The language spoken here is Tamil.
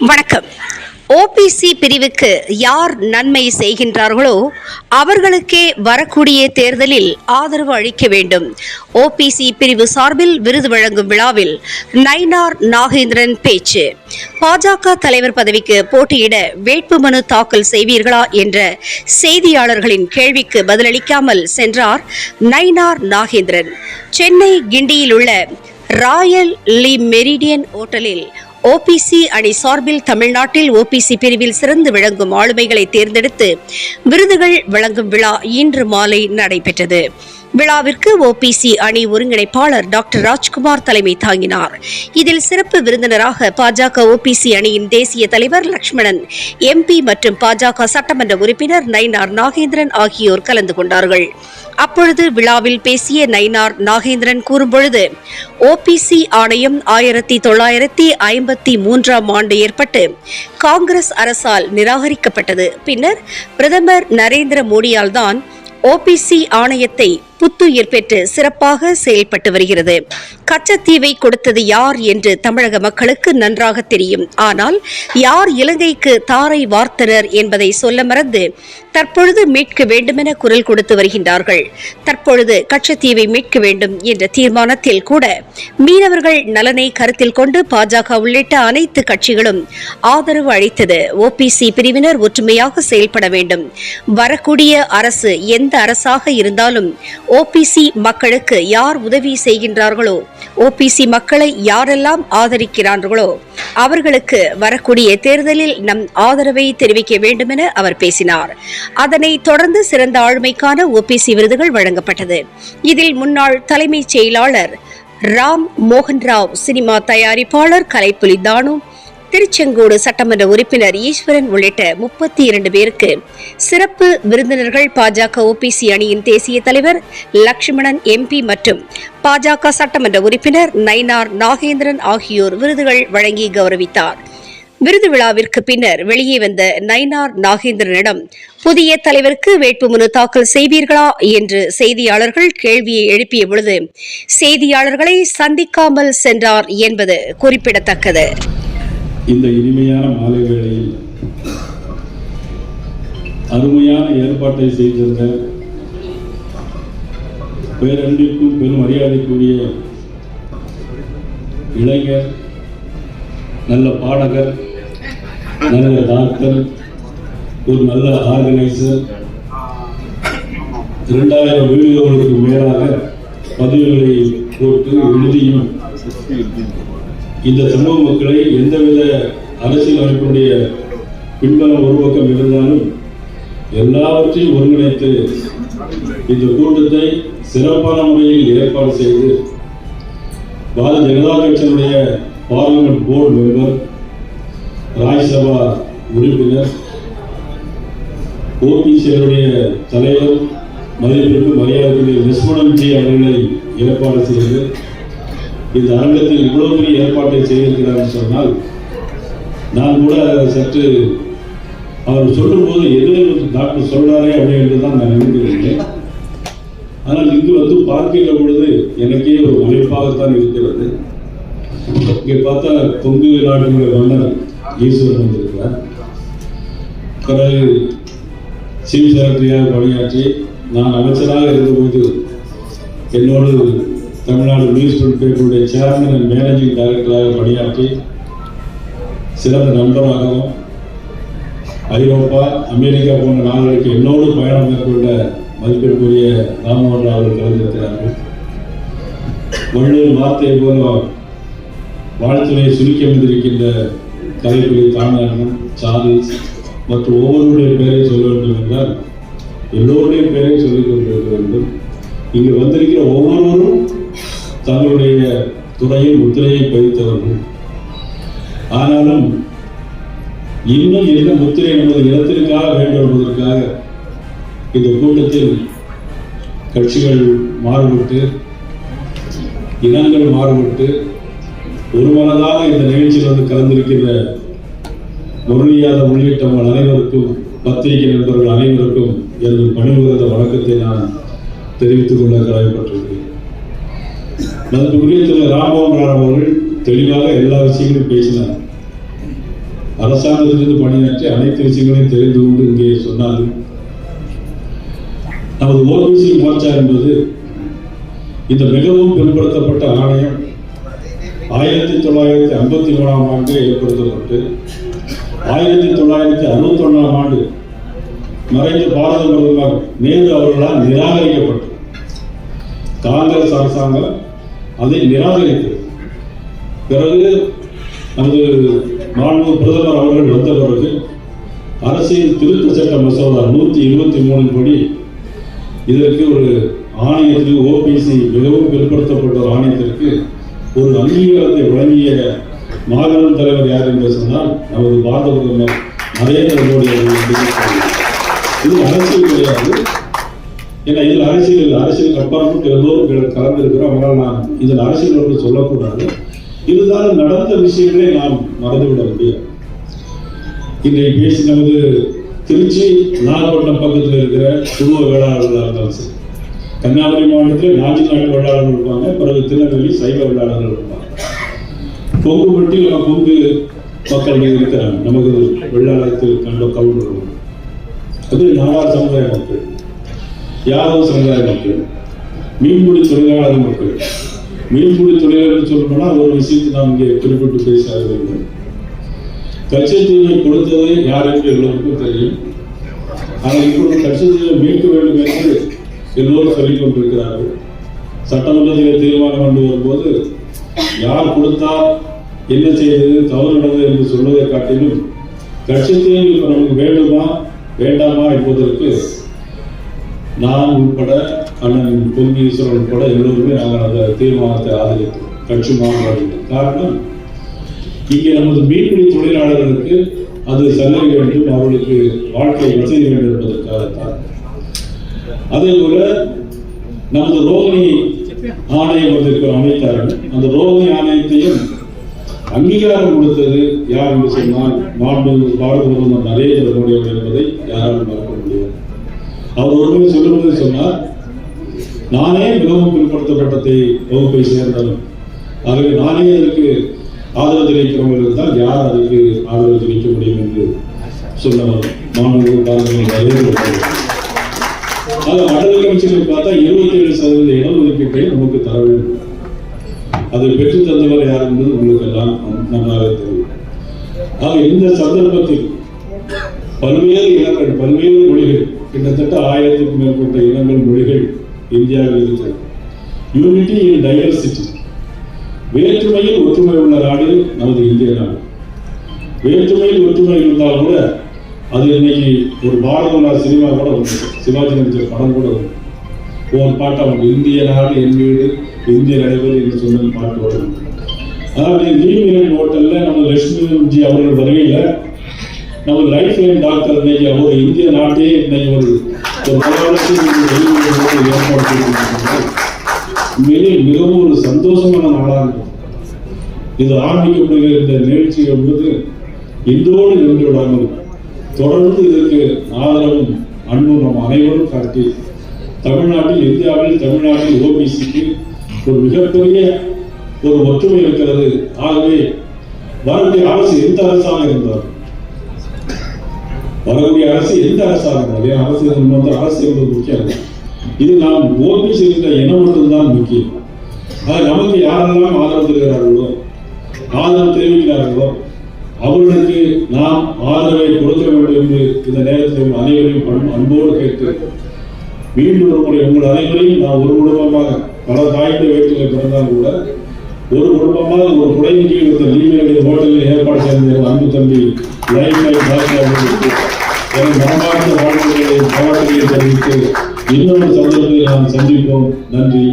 வணக்கம். ஓபிசி பிரிவுக்கு யார் நன்மை செய்கின்றார்களோ அவர்களுக்கே வரக்கூடிய தேர்தலில் ஆதரவு அளிக்க வேண்டும். ஓபிசி பிரிவு சார்பில் விருது வழங்கும் விழாவில் நயினார் நாகேந்திரன் பேச்சு. பாஜக தலைவர் பதவிக்கு போட்டியிட வேட்புமனு தாக்கல் செய்வீர்களா என்ற செய்தியாளர்களின் கேள்விக்கு பதிலளிக்காமல் சென்றார் நயினார் நாகேந்திரன். சென்னை கிண்டியில் உள்ள ராயல் லி மெரிடியன் ஓட்டலில் ஓபிசி அணி சார்பில் தமிழ்நாட்டில் ஓபிசி பிரிவில் சிறந்து விளங்கும் ஆளுமைகளை தேர்ந்தெடுத்து விருதுகள் வழங்கும் விழா இன்று மாலை நடைபெற்றது. விழாவிற்கு ஓபிசி அணி ஒருங்கிணைப்பாளர் டாக்டர் ராஜ்குமார் தலைமை தாங்கினார். இதில் சிறப்பு விருந்தினராக பாஜக ஓபிசி அணியின் தேசிய தலைவர் லட்சுமணன் எம்பி மற்றும் பாஜக சட்டமன்ற உறுப்பினர் நயினார் நாகேந்திரன் ஆகியோர் கலந்து கொண்டார்கள். அப்பொழுது விழாவில் பேசிய நயினார் நாகேந்திரன் கூறும்பொழுது, ஓபிசி ஆணையம் 1953ஆம் ஆண்டு ஏற்பட்டு காங்கிரஸ் அரசால் நிராகரிக்கப்பட்டது. பின்னர் பிரதமர் நரேந்திர மோடியால் தான் ஓபிசி ஆணையத்தை புத்துயிர் பெற்று சிறப்பாக செயல்பட்டு வருகிறது. கச்சத்தீவை கொடுத்தது யார் என்று தமிழக மக்களுக்கு நன்றாக தெரியும். ஆனால் யார் இலங்கைக்கு தாரை வார்த்தனர் என்பதை சொல்ல மறந்து தற்பொழுது மீட்க வேண்டுமென குரல் கொடுத்து வருகின்றார்கள். தற்பொழுது கச்சத்தீவை மீட்க வேண்டும் என்ற தீர்மானத்தில் கூட மீனவர்கள் நலனை கருத்தில் கொண்டு பாஜக உள்ளிட்ட அனைத்து கட்சிகளும் ஆதரவு அளித்தது. ஓபிசி பிரிவினர் ஒற்றுமையாக செயல்பட வேண்டும். வரக்கூடிய அரசு எந்த அரசாக இருந்தாலும் ஓபிசி மக்களுக்கு யார் உதவி செய்கின்றார்களோ, ஓபிசி மக்களை யாரெல்லாம் ஆதரிக்கிறார்களோ அவர்களுக்கு வரக்கூடிய தேர்தலில் நம் ஆதரவை தெரிவிக்க வேண்டும் என அவர் பேசினார். அதனைத் தொடர்ந்து சிறந்த ஆளுமைக்கான ஓபிசி விருதுகள் வழங்கப்பட்டது. இதில் முன்னாள் தலைமைச் செயலாளர் ராம் மோகன் ராவ், சினிமா தயாரிப்பாளர் கலைப்புலி தானு, திருச்செங்கோடு சட்டமன்ற உறுப்பினர் ஈஸ்வரன் உள்ளிட்ட 32 பேருக்கு சிறப்பு விருந்தினர்கள் பாஜக ஓபிசி அணியின் தேசிய தலைவர் லட்சுமணன் எம்பி மற்றும் பாஜக சட்டமன்ற உறுப்பினர் நயினார் நாகேந்திரன் ஆகியோர் விருதுகள் வழங்கி கௌரவித்தார். விருது விழாவிற்கு பின்னர் வெளியே வந்த நயினார் நாகேந்திரனிடம் புதிய தலைவருக்கு வேட்புமனு தாக்கல் செய்வீர்களா என்று செய்தியாளர்கள் கேள்வியை எழுப்பிய பொழுது செய்தியாளர்களை சந்திக்காமல் சென்றார் என்பது குறிப்பிடத்தக்கது. இந்த இனிமையான மாலை வேளையில் அருமையான ஏற்பாட்டை செய்திருந்த பேரன்பிற்கும் பெரும் மரியாதைக்குரிய இளைஞர், நல்ல பாடகர், நல்ல டாக்டர், ஒரு நல்ல ஆர்கனைசர், 2000 வீடியோகளுக்கு மேலாக பதிவுகளை போட்டு எழுதியும் இந்த சமூக மக்களை எந்தவித அரசியல் அமைப்புடைய பின்பலம் ஒரு பக்கம் இருந்தாலும் எல்லாவற்றையும் ஒருங்கிணைத்து இந்த கூட்டத்தை சிறப்பான முறையில் ஏற்பாடு செய்து பாரதிய ஜனதா கட்சியினுடைய பார்லிமெண்ட் போர்டு மெம்பர், ராஜ்யசபா உறுப்பினர், ஓபிசியினுடைய தலைவர், மதிப்பிற்கு மரியாதைக்குரிய லட்சுமணன் ஜி அவர்களை ஏற்பாடு செய்து இந்த அரங்கத்தில் இவ்வளவு பெரிய ஏற்பாட்டை செய்திருக்கிறார் சொன்னால் நான் கூட சற்று அவர் சொல்லும் போது எதிர்ப்பு டாக்டர் சொல்றாரே அப்படின்னு தான் நான் நினைக்கிறேன். ஆனால் இங்கு வந்து பார்க்கின்ற பொழுது எனக்கே ஒரு மலைப்பாகத்தான் இருக்கிறது. இங்கே பார்த்தா கொங்கு நாட்டினுடைய மன்னர் ஈஸ்வரன் வந்திருக்கிறார். பிறகு சீஃப் செக்ரட்டரியாக பணியாற்றி நான் அமைச்சராக இருந்தபோது என்னோடு தமிழ்நாடு நியூஸ் பேப்பருடைய சேர்மன் அண்ட் மேனேஜிங் டைரக்டராக பணியாற்றி சிறந்த நண்பராகவும் ஐரோப்பா, அமெரிக்கா போன்ற நாடுகளுக்கு என்னோடு பயணம் மேற்கொண்ட மதிப்பிற்குரிய ராமமோகன் அவர்கள் கலந்திருக்கிறார்கள். வள்ளுவர் வார்த்தை போல வாழ்த்துறையை சுருக்கி அமைந்திருக்கின்ற கலைப்புலி தானன், சார்ல்ஸ் மற்றும் ஒவ்வொருடைய பெயரை சொல்ல வேண்டும் என்றால் எல்லோருடைய பெயரை சொல்லிக் கொண்டிருக்க வேண்டும். இங்கு வந்திருக்கிற ஒவ்வொருவரும் தங்களுடைய துறையில் முத்திரையை பதித்தவர்கள். ஆனாலும் இன்னும் என்ன முத்திரை நமது இனத்திற்காக வேண்டும் என்பதற்காக இந்த கூட்டத்தில் கட்சிகள் மாறுபட்டு, இனங்கள் மாறுபட்டு ஒரு மனதாக இந்த நிகழ்ச்சியில் வந்து கலந்திருக்கின்ற முரளி யாதவ் உள்ளிட்டவர்கள் அனைவருக்கும், பத்திரிகை நண்பர்கள் அனைவருக்கும் எனது பணிபுரிந்த வணக்கத்தை நான் தெரிவித்துக் கொள்ள கடமைப்பட்டிருக்கிறேன். மதிப்புக்குரிய திரு ராமமோகன் அவர்கள் தெளிவாக எல்லா விஷயங்களும் பேசினார். அரசாங்கத்திலிருந்து பணியாற்றி அனைத்து விஷயங்களையும் தெரிந்து கொண்டு இங்கே சொன்னார்கள். நமது ஓபிசி மோர்ச்சா என்பது இந்த மிகவும் பிற்படுத்தப்பட்ட ஆணையம் 1953ஆம் ஆண்டு ஏற்படுத்தப்பட்டு 1961ஆம் ஆண்டு மறைந்த பாரத பிரதமர் நேரு அவர்களால் நிராகரிக்கப்பட்டது. காங்கிரஸ் அரசாங்கம் அதை நிராகரித்தது. பிறகு நமது மாண்பு பிரதமர் அவர்கள் வந்த பிறகு அரசியல் திருத்த சட்ட மசோதா 123 படி இதற்கு ஒரு ஆணையத்திற்கு ஓபிசி மிகவும் பிற்படுத்தப்பட்ட ஒரு ஆணையத்திற்கு ஒரு அங்கீகாரத்தை வழங்கிய மாநிலம் தலைவர் யார் என்று சொன்னால் நமது பாரத பிரதமர் நரேந்திர மோடி அவர்கள். இது அரசியல் கிடையாது. ஏன்னா இதில் அரசியலுக்கு அப்பாற்பட்டு எல்லோரும் கலந்திருக்கிறோம். அவங்களால் நான் இதில் அரசியல் ஒன்று சொல்லக்கூடாது. இருந்தாலும் நடந்த விஷயங்களை நாம் மறந்துவிட முடியாது. இன்றைக்கு பேசி நமது திருச்சி நாகப்பட்டினம் பக்கத்தில் இருக்கிற குடும்ப வேளாளர்களாக இருந்தாலும் சரி, கன்னியாகுமரி மாவட்டத்தில் நாட்டு வேளாளர்கள் இருப்பாங்க, பிறகு திருநெல்வேலி சைவ வேளாளர்கள் இருப்பாங்க, கொங்குப்பட்டி கொங்கு மக்கள் இருக்கிறாங்க. நமக்கு வெள்ளாளத்தில் கண்ட கவுண்டர்கள், அது நாடார் சமுதாய மக்கள், யாதவ சமுதாய மக்கள், மீன்பிடி தொழிலாளர் மக்கள். மீன்பிடி தொழிலாளர்கள் சொல்லணும்னா ஒரு விஷயத்தை நாம் இங்கே குறிப்பிட்டு பேச வேண்டும். கச்சத்தீவை கொடுத்தது யார் என்று எல்லோருக்கும் தெரியும். ஆனால் இப்பொழுது கச்சத்தீவை மீட்க வேண்டும் என்று எல்லோரும் சொல்லிக் கொண்டிருக்கிறார்கள். சட்டமன்றத்தில் தீர்மானம் கொண்டு வரும்போது யார் கொடுத்தால் என்ன செய்தது, தவறு நடந்தது என்று சொல்வதை காட்டிலும் கச்சத்தீவை இப்ப நமக்கு வேண்டுமா வேண்டாமா என்பதற்கு நான் உட்பட அண்ணன் பொங்கீஸ்வரன் உட்பட எல்லோருமே நாங்கள் அந்த தீர்மானத்தை ஆதரித்தோம். கட்சி மாறுபாடு காரணம், இங்கே நமது மீன்பிடி தொழிலாளர்களுக்கு அது சலுகை வேண்டும், அவர்களுக்கு வாழ்க்கை வசதி வேண்டும் என்பதற்காகத்தான். அதே போல நமது ரோகிணி ஆணையம் அமைத்தார்கள். அந்த ரோகிணி ஆணையத்தையும் அங்கீகாரம் கொடுத்தது யார் என்று சொன்னால் பாரத பிரதமர் நரேந்திர மோடி அவர்கள் என்பதை யாராலும் மறக்க முடியாது. அவர் ஒருமுறை சொல்லும்போது சொன்னார், நானே மிகவும் பிற்படுத்தப்பட்டதை வகுப்பை சேர்ந்தவன், ஆகவே நானே அதற்கு ஆதரவு தெரிவிக்கிறவர்கள் இருந்தால் யார் அதுக்கு ஆதரவு தெரிவிக்க முடியும் என்று சொன்னவர் மாண்புமிகு பாரத மண்டல கமிஷனில் பார்த்தா 27% இடஒதுக்கீட்டை நமக்கு தர வேண்டும். அதை பெற்று தந்தவர் யார் என்பது உங்களுக்கு எல்லாம் நன்றாக தெரியும். ஆக இந்த சந்தர்ப்பத்தில் பல்வேறு இனங்கள், பல்வேறு மொழிகள், கிட்டத்தட்ட 1000க்கும் மேற்பட்ட இனங்கள், மொழிகள் இந்தியாவில் இருக்கிறது. யூனிட்டி இன் டைவர்சிட்டி, வேற்றுமையில் ஒற்றுமை உள்ள நாடு நமது இந்திய நாடு. வேற்றுமையில் ஒற்றுமை இருந்தால் கூட அது இன்னைக்கு ஒரு பாரத சினிமா கூட உண்டு, சிவாஜி நடிச்ச படம் கூட உண்டு. ஒரு பாட்டம் இந்திய நாடு என் வீடு இந்திய நடைபெறும் என்று சொன்ன பாட்டு வரும். அதாவது நீர்மிரன் ஹோட்டல்ல நம்ம லட்சுமிஜி அவர்கள் வருகையில நமது லைஃப் லைன் டாக்டர் இன்னைக்கு அவர் இந்திய நாட்டே இன்னைக்கு ஒரு ஏற்பாடு மிகவும் ஒரு சந்தோஷமான நாளாக இருக்கும். இது ஆரம்பிக்கப்படுகிற இந்த நிகழ்ச்சி என்பது இன்றோடு நின்று விடாமல் தொடர்ந்து இதற்கு ஆதரவும் அன்பும் நம் அனைவரும் காட்டி தமிழ்நாட்டில், இந்தியாவில் தமிழ்நாட்டில் ஓபிசிக்கு ஒரு மிகப்பெரிய ஒரு ஒற்றுமை இருக்கிறது. ஆகவே வரக்கூடிய அரசு எந்த அரசாக இருந்தார், வரக்கூடிய அரசு எந்த அரசாக இருந்தார், அரசு என்பது முக்கியம். இது நாம் ஓபிசி என்ற இனம் மட்டும்தான் முக்கியம். நமக்கு யாரெல்லாம் ஆதரவு தருகிறார்களோ, ஆதரவு தெரிவிக்கிறார்களோ அவர்களுக்கு நாம் ஆதரவை கொடுக்க வேண்டும் என்று இந்த நேரத்தில் அனைவரையும் அன்போடு கேட்டு மீண்டும் ஒரு முறை உங்கள் அனைவரையும் நான் ஒரு குடும்பமாக, பல தாய்ந்த வயிற்றில் பிறந்தால் கூட ஒரு குடும்பமாக ஒரு குறையின் கீழ் இருந்த நீங்களுடைய ஹோட்டலில் ஏற்பாடு செய்த அன்பு தம்பி மனமார்ந்த வாழ்க்கைகளை பாராட்டுகளை தெரிவித்து இன்னொரு சந்தர்ப்பத்தில் நாம் சந்திப்போம். நன்றி.